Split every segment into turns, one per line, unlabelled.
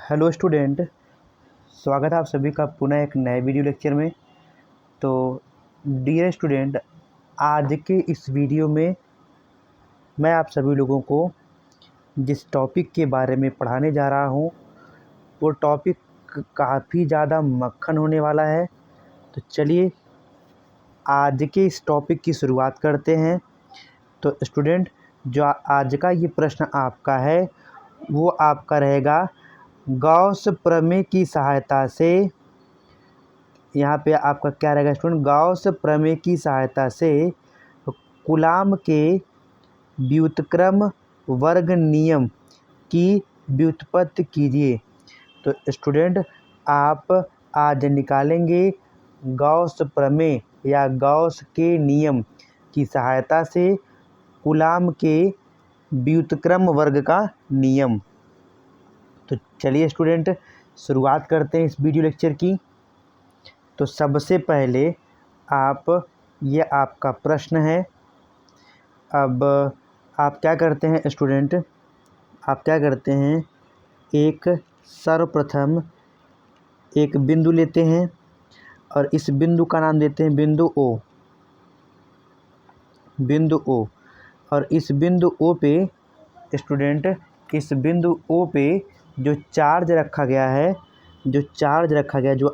Hello student, स्वागत है आप सभी का पुनः एक नए वीडियो लेक्चर में। तो डियर स्टूडेंट, आज के इस वीडियो में मैं आप सभी लोगों को जिस टॉपिक के बारे में पढ़ाने जा रहा हूँ वो टॉपिक काफ़ी ज़्यादा मक्खन होने वाला है। तो चलिए आज के इस टॉपिक की शुरुआत करते हैं। तो स्टूडेंट, जो आज का ये प्रश्न आपका है वो आपका रहेगा, गॉस प्रमेय की सहायता से, यहाँ पे आपका क्या रहेगा स्टूडेंट, गॉस प्रमेय की सहायता से कूलाम के व्युत्क्रम वर्ग नियम की व्युत्पत्ति कीजिए। तो स्टूडेंट, आप आज निकालेंगे गॉस प्रमेय या गॉस के नियम की सहायता से कूलाम के व्युत्क्रम वर्ग का नियम। तो चलिए स्टूडेंट, शुरुआत करते हैं इस वीडियो लेक्चर की। तो सबसे पहले ये आपका प्रश्न है। अब आप क्या करते हैं स्टूडेंट, आप क्या करते हैं, सर्वप्रथम एक बिंदु लेते हैं और इस बिंदु का नाम देते हैं बिंदु ओ। और इस बिंदु ओ पे स्टूडेंट, इस बिंदु ओ पे जो चार्ज रखा गया है, जो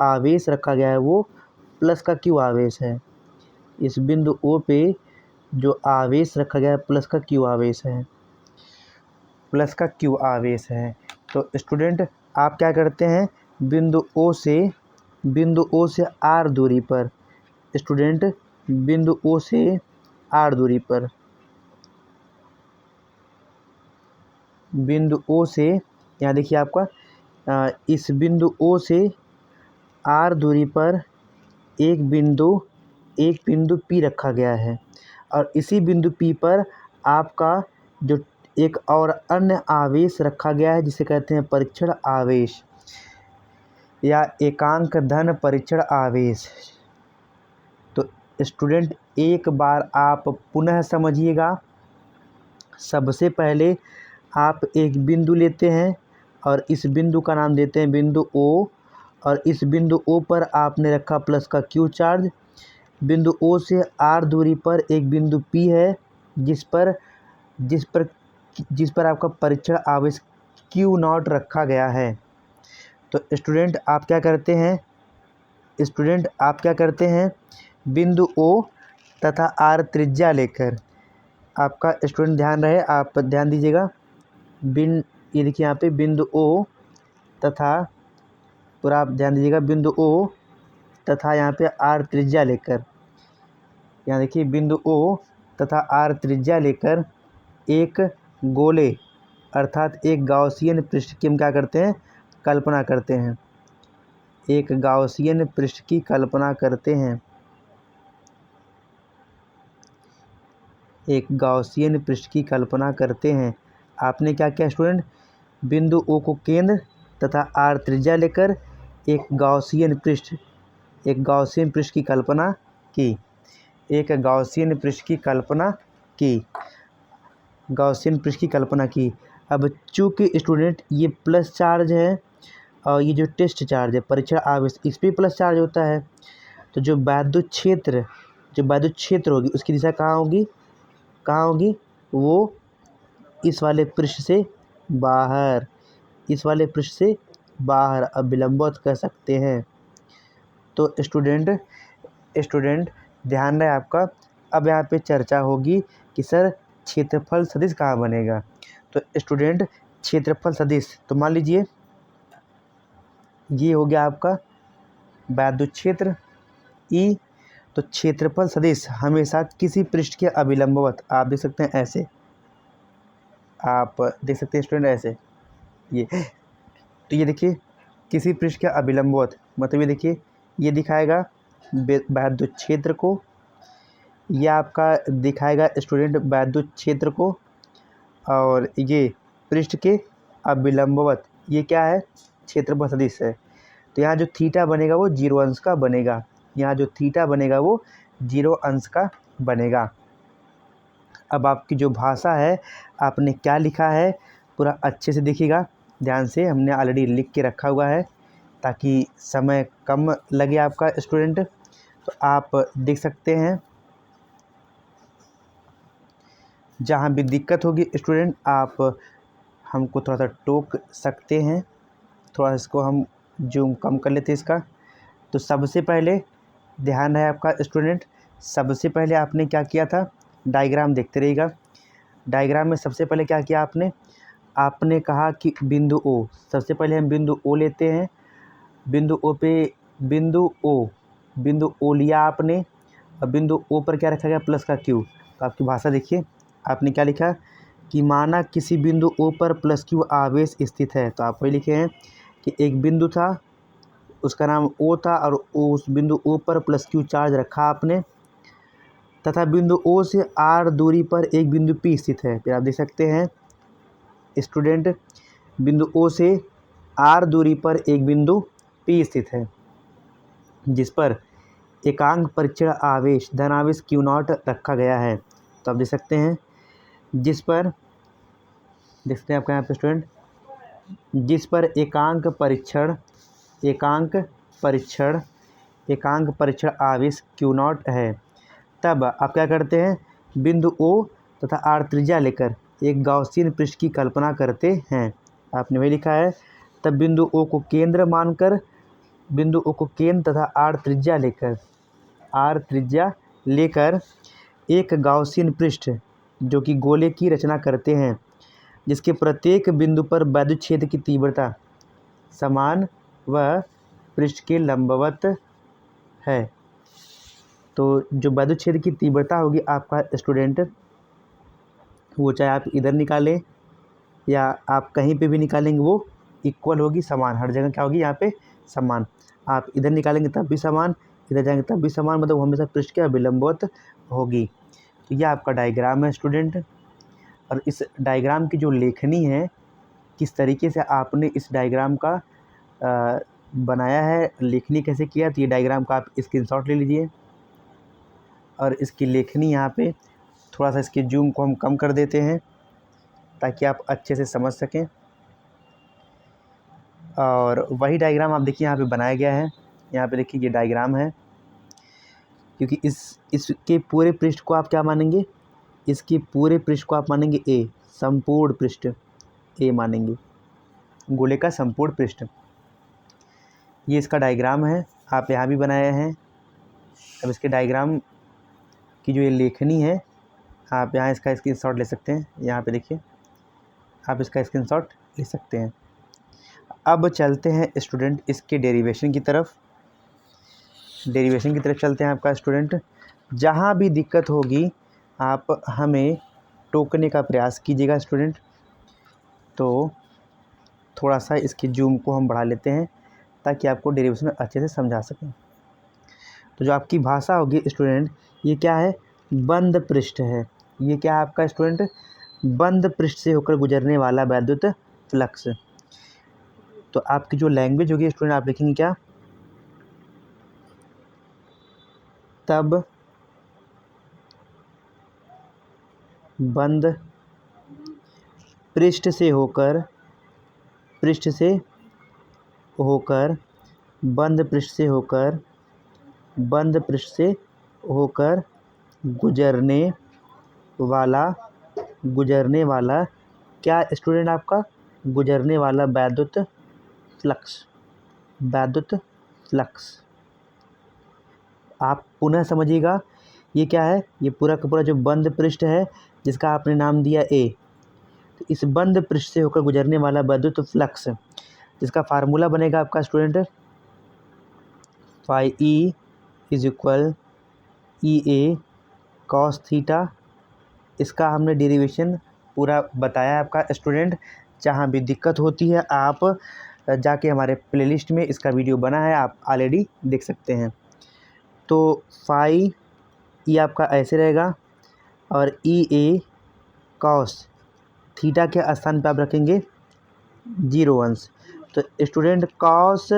आवेश रखा गया है वो प्लस का क्यू आवेश है। इस बिंदु ओ पे जो आवेश रखा गया है प्लस का क्यू आवेश है। तो स्टूडेंट, आप क्या करते हैं, बिंदु ओ से आर दूरी पर, स्टूडेंट बिंदु ओ से आर दूरी पर, बिंदु ओ से, यहाँ देखिए आपका इस बिंदु ओ से आर दूरी पर एक बिंदु पी रखा गया है और इसी बिंदु पी पर आपका जो एक और अन्य आवेश रखा गया है जिसे कहते हैं परीक्षण आवेश या एकांक धन परीक्षण आवेश। तो स्टूडेंट, एक बार आप पुनः समझिएगा। सबसे पहले आप एक बिंदु लेते हैं और इस बिंदु का नाम देते हैं बिंदु ओ, और इस बिंदु ओ पर आपने रखा प्लस का क्यू चार्ज। बिंदु ओ से आर दूरी पर एक बिंदु पी है जिस पर आपका परीक्षण आवेश क्यू नॉट रखा गया है। तो स्टूडेंट, आप क्या करते हैं, बिंदु ओ तथा आर त्रिज्या लेकर, आपका स्टूडेंट ध्यान रहे, आप ध्यान दीजिएगा, ये देखिए यहाँ पे बिंदु ओ तथा, पूरा आप ध्यान दीजिएगा, बिंदु ओ तथा यहाँ पे आर त्रिज्या लेकर, यहाँ देखिए बिंदु ओ तथा आर त्रिज्या लेकर एक गोले अर्थात एक गाउसियन पृष्ठ की हम क्या करते हैं, कल्पना करते हैं। एक गाउसियन पृष्ठ की कल्पना करते हैं। एक गाउसियन पृष्ठ की कल्पना करते हैं। आपने क्या किया स्टूडेंट, बिंदु ओ को केंद्र तथा आर त्रिज्या लेकर एक गाउसियन पृष्ठ की कल्पना की। गाउसियन पृष्ठ की कल्पना की। अब चूँकि स्टूडेंट ये प्लस चार्ज है और ये जो टेस्ट चार्ज है परीक्षण आवेश, इस पर प्लस चार्ज होता है, तो जो वैद्युत क्षेत्र होगी उसकी दिशा कहाँ होगी, वो इस वाले पृष्ठ से बाहर, अब विलंबवत कह सकते हैं। तो स्टूडेंट ध्यान रहे आपका। अब यहाँ पे चर्चा होगी कि सर क्षेत्रफल सदिश कहाँ बनेगा। तो स्टूडेंट, क्षेत्रफल सदिश, तो मान लीजिए ये हो गया आपका वैद्युत क्षेत्र ई। तो क्षेत्रफल सदिश हमेशा किसी पृष्ठ के अभिलंबवत, आप देख सकते हैं ऐसे, आप देख सकते हैं स्टूडेंट ऐसे, ये तो ये देखिए किसी पृष्ठ के अभिलंबवत, मतलब ये देखिए ये दिखाएगा वैद्युत क्षेत्र को, यह आपका दिखाएगा स्टूडेंट वैद्युत क्षेत्र को, और ये पृष्ठ के अभिलंबवत ये क्या है, क्षेत्रफल सदिश है। तो यहाँ जो थीटा बनेगा वो 0 अंश का बनेगा। अब आपकी जो भाषा है, आपने क्या लिखा है पूरा अच्छे से देखिएगा। ध्यान से हमने ऑलरेडी लिख के रखा हुआ है ताकि समय कम लगे आपका स्टूडेंट। तो आप देख सकते हैं, जहाँ भी दिक्कत होगी स्टूडेंट आप हमको थोड़ा सा टोक सकते हैं। थोड़ा इसको हम जूम कम कर लेते हैं इसका। तो सबसे पहले ध्यान है आपका स्टूडेंट, सबसे पहले आपने क्या किया था, डायग्राम देखते रहिएगा। डायग्राम में सबसे पहले क्या किया आपने कहा कि बिंदु ओ, सबसे पहले हम बिंदु ओ लेते हैं। बिंदु ओ पे बिंदु ओ लिया आपने, और बिंदु ओ पर क्या रखा गया, प्लस का क्यू। तो आपकी भाषा देखिए, आपने क्या लिखा कि माना किसी बिंदु ओ पर प्लस क्यू आवेश स्थित है। तो आप वही लिखे हैं कि एक बिंदु था, उसका नाम ओ था, और उस बिंदु ओ पर प्लस क्यू चार्ज रखा आपने, तथा बिंदु ओ से आर दूरी पर एक बिंदु पी स्थित है। फिर आप देख सकते हैं स्टूडेंट, बिंदु ओ से आर दूरी पर एक बिंदु पी स्थित है, जिस पर एकांक परीक्षण आवेश धनावेश क्यू नॉट रखा गया है। तो आप देख सकते हैं, जिस पर देखते हैं आपका यहाँ पे स्टूडेंट, जिस पर एकांक परीक्षण आवेश क्यू नॉट है। तब आप क्या करते हैं, बिंदु ओ तथा आर त्रिज्या लेकर एक गाउसियन पृष्ठ की कल्पना करते हैं। आपने वही लिखा है। तब बिंदु ओ को केंद्र मानकर, बिंदु ओ को केंद्र तथा आर त्रिज्या लेकर एक गाउसियन पृष्ठ जो कि गोले की रचना करते हैं, जिसके प्रत्येक बिंदु पर वैद्युत क्षेत्र की तीव्रता समान व पृष्ठ के लंबवत है। तो जो वैद्युत क्षेत्र की तीव्रता होगी आपका स्टूडेंट, वो चाहे आप इधर निकालें या आप कहीं पे भी निकालेंगे, वो इक्वल होगी, समान। हर जगह क्या होगी यहाँ पे, समान। आप इधर निकालेंगे तब भी समान, इधर जाएंगे तब भी समान, मतलब हमेशा पृष्ठ क्या विलंबवत होगी। तो यह आपका डायग्राम है स्टूडेंट। और इस डायग्राम की जो लेखनी है, किस तरीके से आपने इस डायग्राम का बनाया है, लेखनी कैसे किया, तो ये डायग्राम का आप स्क्रीनशॉट ले लीजिए। और इसकी लेखनी यहाँ पे थोड़ा सा इसके जूम को हम कम कर देते हैं ताकि आप अच्छे से समझ सकें। और वही डायग्राम आप देखिए यहाँ पे बनाया गया है। यहाँ पे देखिए ये डायग्राम है, क्योंकि इसके पूरे पृष्ठ को आप क्या मानेंगे, इसके पूरे पृष्ठ को आप मानेंगे ए, संपूर्ण पृष्ठ ए मानेंगे, गोले का संपूर्ण पृष्ठ। ये इसका डायग्राम है, आप यहाँ भी बनाए हैं। अब इसके डायग्राम की जो ये लेखनी है, आप यहाँ इसका स्क्रीनशॉट ले सकते हैं। यहाँ पे देखिए, आप इसका स्क्रीनशॉट ले सकते हैं। अब चलते हैं स्टूडेंट इसके डेरिवेशन की तरफ चलते हैं आपका स्टूडेंट। जहाँ भी दिक्कत होगी आप हमें टोकने का प्रयास कीजिएगा स्टूडेंट। तो थोड़ा सा इसके जूम को हम बढ़ा लेते हैं ताकि आपको डेरिवेशन अच्छे से समझा सकें। तो जो आपकी भाषा होगी स्टूडेंट, ये क्या है, बंद पृष्ठ है। ये क्या है आपका स्टूडेंट, बंद पृष्ठ से होकर गुजरने वाला वैद्युत फ्लक्स। तो आपकी जो लैंग्वेज होगी स्टूडेंट, आप लिखेंगे क्या, तब बंद पृष्ठ से होकर बंद पृष्ठ से होकर गुजरने वाला क्या स्टूडेंट, आपका गुजरने वाला वैद्युत फ्लक्स। आप पुनः समझिएगा, ये क्या है, ये पूरा का पूरा जो बंद पृष्ठ है जिसका आपने नाम दिया ए, तो इस बंद पृष्ठ से होकर गुजरने वाला वैद्युत फ्लक्स, जिसका फार्मूला बनेगा आपका student phi E is equal E A cos theta. इसका हमने डेरिवेशन पूरा बताया आपका स्टूडेंट। जहाँ भी दिक्कत होती है आप जाके हमारे प्लेलिस्ट में इसका वीडियो बना है, आप ऑलरेडी देख सकते हैं। तो फाई ई आपका ऐसे रहेगा, और ई ए कॉस थीटा के स्थान पे आप रखेंगे 0 अंश। तो स्टूडेंट कॉस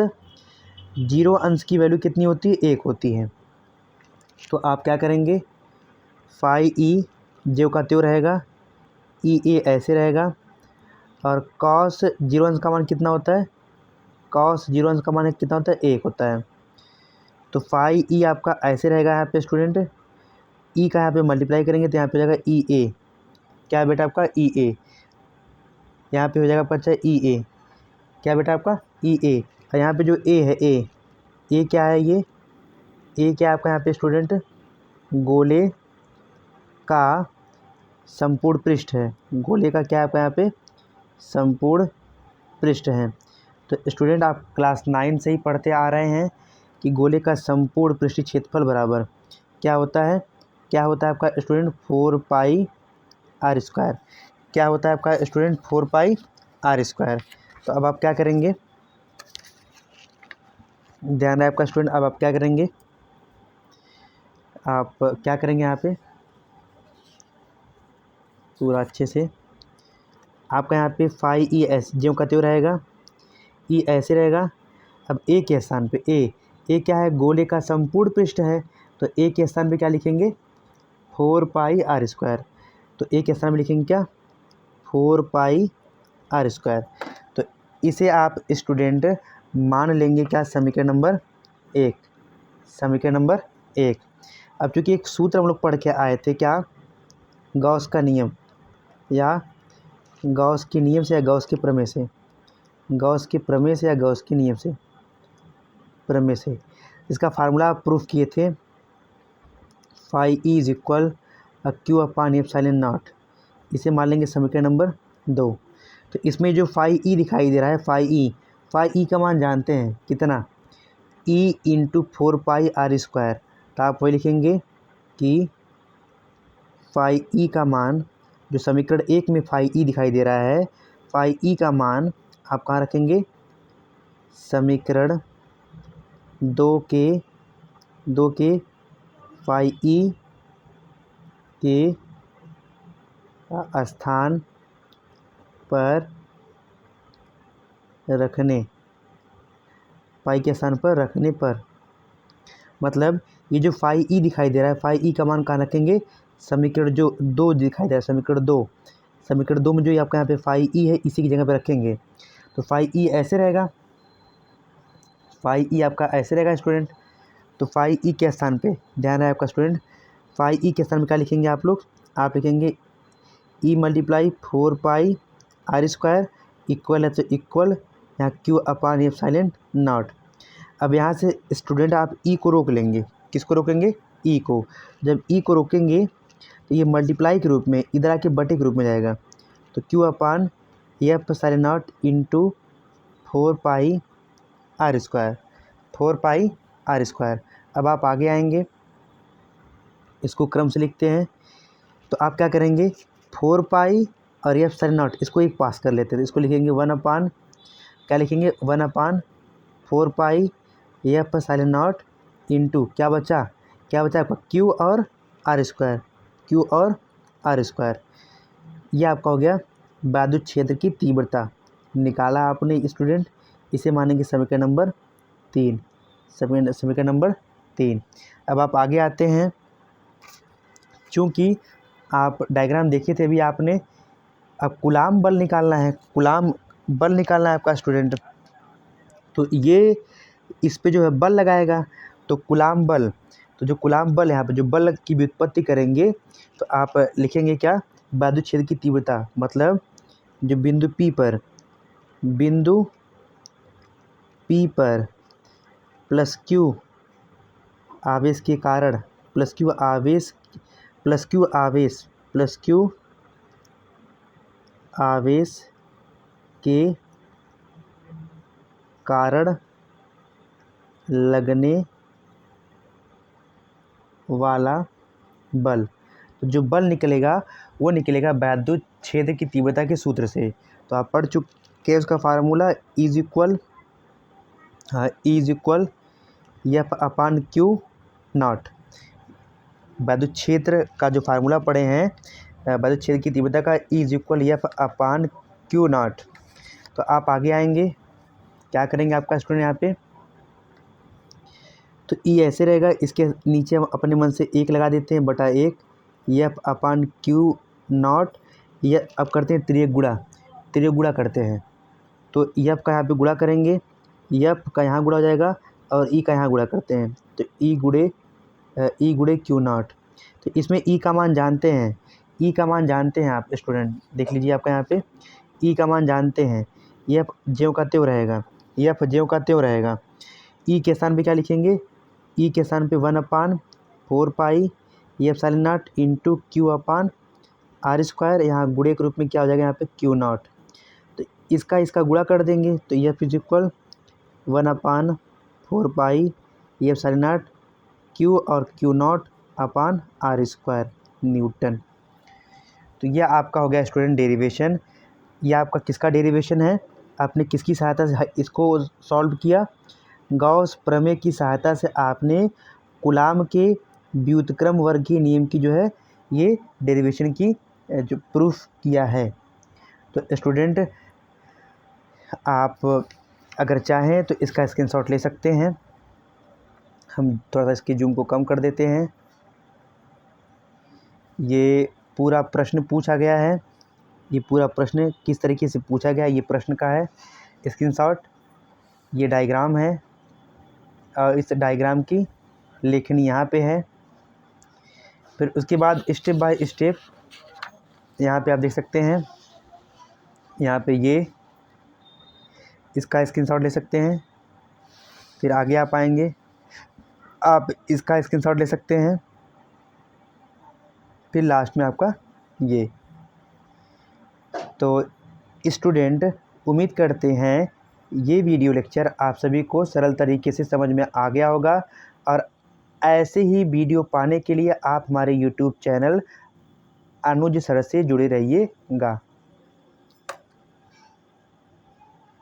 0 अंश की वैल्यू कितनी होती है, 1 होती है। तो आप क्या करेंगे, फाई ई जो का त्यों रहेगा, ई ए ऐसे रहेगा, और कॉस 0 अंश का मान कितना होता है, कॉस 0 अंश का मान कितना होता है, 1 होता है। तो फाई ई आपका ऐसे रहेगा यहाँ पे स्टूडेंट, ई का यहाँ पे मल्टीप्लाई करेंगे तो यहाँ पे हो जाएगा ई ए, क्या बेटा आपका ई ए, यहाँ पे हो जाएगा आपका अच्छा ई ए, क्या बेटा आपका ई ए। और यहाँ पे जो ए है, ए क्या है, ये ए क्या है आपका यहाँ पे स्टूडेंट, गोले का संपूर्ण पृष्ठ है, गोले का क्या है आपका यहाँ पे संपूर्ण पृष्ठ है। तो स्टूडेंट आप क्लास 9 से ही पढ़ते आ रहे हैं कि गोले का संपूर्ण पृष्ठीय क्षेत्रफल बराबर क्या होता है, क्या होता है आपका स्टूडेंट 4 पाई आर स्क्वायर, क्या होता है आपका स्टूडेंट 4 पाई आर स्क्वायर। तो अब आप क्या करेंगे, ध्यान है आपका स्टूडेंट, अब आप क्या करेंगे, आप क्या करेंगे यहाँ पे पूरा अच्छे से, आपका यहाँ पे फाई ई एस ज्यों का त्यों रहेगा, ई ऐसे रहेगा। अब ए के स्थान पे ए क्या है, गोले का संपूर्ण पृष्ठ है, तो ए के स्थान पे क्या लिखेंगे 4 पाई आर स्क्वायर, तो ए के स्थान पे लिखेंगे क्या 4 पाई आर स्क्वायर। तो इसे आप स्टूडेंट मान लेंगे क्या समीकरण नंबर 1, समीकरण नंबर 1। अब चूँकि एक सूत्र हम लोग पढ़ के आए थे, क्या गॉस का नियम या गॉस के नियम से या गॉस के प्रमेय से, गॉस के प्रमेय से या गॉस के नियम से, प्रमेय से, इसका फार्मूला आप प्रूफ किए थे, phi E is equal Q upon epsilon naught, इसे मान लेंगे समीकरण नंबर 2। तो इसमें जो फाई ई दिखाई दे रहा है, फाई ई का मान जानते हैं कितना, E into 4 pi R square, तो आप वही लिखेंगे कि फाई ई का मान, जो समीकरण 1 में फाई ई दिखाई दे रहा है, फाई ई का मान आप कहाँ रखेंगे, समीकरण 2 के फाई ई के स्थान पर रखने, फाई के स्थान पर रखने पर, मतलब ये जो फाई ई दिखाई दे रहा है, फाई ई का मान कहाँ रखेंगे, समीकरण जो 2 दिखाई दे रहा है, समीकरण 2 में जो ये आपका यहाँ पे फाई ई है, इसी की जगह पे रखेंगे। तो फाई ई ऐसे रहेगा, फाई ई आपका ऐसे रहेगा स्टूडेंट। तो फाई ई के स्थान पे ध्यान है आपका स्टूडेंट, फाई ई के स्थान पे क्या लिखेंगे आप लोग, आप लिखेंगे E multiply 4 pi R square equal है, तो इक्वल यहाँ क्यू अपान एप्सिलॉन नॉट। अब यहाँ से स्टूडेंट आप ई को रोक लेंगे, किसको रोकेंगे, ई को। जब ई को रोकेंगे तो ये मल्टीप्लाई के रूप में इधर आके बटे के रूप में जाएगा, तो Q upon epsilon nought into 4 pi R square, 4 pi R square. अब आप आगे आएंगे, इसको क्रम से लिखते हैं, तो आप क्या करेंगे 4 पाई और एप्सिलॉन नॉट इसको एक पास कर लेते हैं, तो इसको लिखेंगे 1 अपान, क्या लिखेंगे 1 अपान 4 पाई एप्सिलॉन नॉट इंटू क्या बचा आपका क्यू और आर स्क्वायर, क्यू और आर स्क्वायर। ये आपका हो गया विद्युत क्षेत्र की तीव्रता, निकाला आपने स्टूडेंट, इसे मानेंगे समीकरण नंबर 3, समीकरण नंबर 3। अब आप आगे आते हैं, चूँकि आप डायग्राम देखे थे अभी आपने, अब कूलाम बल निकालना है, कूलाम बल निकालना है आपका स्टूडेंट, तो ये इस पे जो है बल लगाएगा, तो कूलाम बल, तो जो कूलाम बल यहाँ पे जो बल की व्युत्पत्ति करेंगे, तो आप लिखेंगे क्या विद्युत क्षेत्र की तीव्रता, मतलब जो बिंदु P पर प्लस क्यू आवेश के कारण, प्लस क्यू आवेश के कारण लगने वाला बल, तो जो बल निकलेगा वो निकलेगा विद्युत क्षेत्र की तीव्रता के सूत्र से। तो आप पढ़ चुके हैं उसका formula is equal F upon Q not, विद्युत क्षेत्र का जो फार्मूला पढ़े हैं, विद्युत क्षेत्र की तीव्रता का is equal F upon Q not. तो आप आगे आएंगे, क्या करेंगे आपका स्टूडेंट यहाँ पे, तो ई ऐसे रहेगा, इसके नीचे हम अपने मन से 1 लगा देते हैं बटा 1 एफ अपान क्यू नॉट, ये अब करते हैं 3 गुणा तेरे गुणा करते हैं। तो एफ का यहाँ पे गुणा करेंगे, एफ का यहाँ गुणा हो जाएगा और ई का यहाँ गुणा करते हैं, तो ई गुणे क्यू नॉट। तो इसमें ई का मान जानते हैं, ई का मान जानते हैं आप स्टूडेंट, देख लीजिए आपका यहाँ पे ई का मान जानते हैं, एफ ज्यों का त्यों रहेगा, एफ ज्यों का त्यों रहेगा। ई के स्थान पे क्या लिखेंगे, ई के स्थान पे 1/4 pi epsilon not into Q upon R square, यहाँ गुणे के रूप में क्या हो जाएगा यहाँ पे क्यू नॉट। तो इसका गुणा कर देंगे, तो F is equal 1/4 pi epsilon not Q और Q not upon R square newton. तो यह आपका हो गया स्टूडेंट डेरिवेशन। यह आपका किसका डेरिवेशन है, आपने किसकी सहायता से इसको सॉल्व किया, गॉस प्रमेय की सहायता से आपने कूलाम के व्युत्क्रम वर्गीय नियम की जो है ये डेरिवेशन की जो प्रूफ किया है। तो स्टूडेंट आप अगर चाहें तो इसका स्क्रीनशॉट ले सकते हैं। हम थोड़ा सा इसकी जूम को कम कर देते हैं। ये पूरा प्रश्न पूछा गया है, ये पूरा प्रश्न किस तरीके से पूछा गया है ये प्रश्न का है स्क्रीनशॉट। ये डायग्राम है और इस डायग्राम की लेखनी यहाँ पे है। फिर उसके बाद स्टेप बाय स्टेप यहाँ पे आप देख सकते हैं, यहाँ पे ये इसका स्क्रीनशॉट ले सकते हैं। फिर आगे आप आएंगे, आप इसका स्क्रीनशॉट ले सकते हैं। फिर लास्ट में आपका ये। तो स्टूडेंट उम्मीद करते हैं ये वीडियो लेक्चर आप सभी को सरल तरीके से समझ में आ गया होगा, और ऐसे ही वीडियो पाने के लिए आप हमारे YouTube चैनल अनुज सर से जुड़े रहिएगा।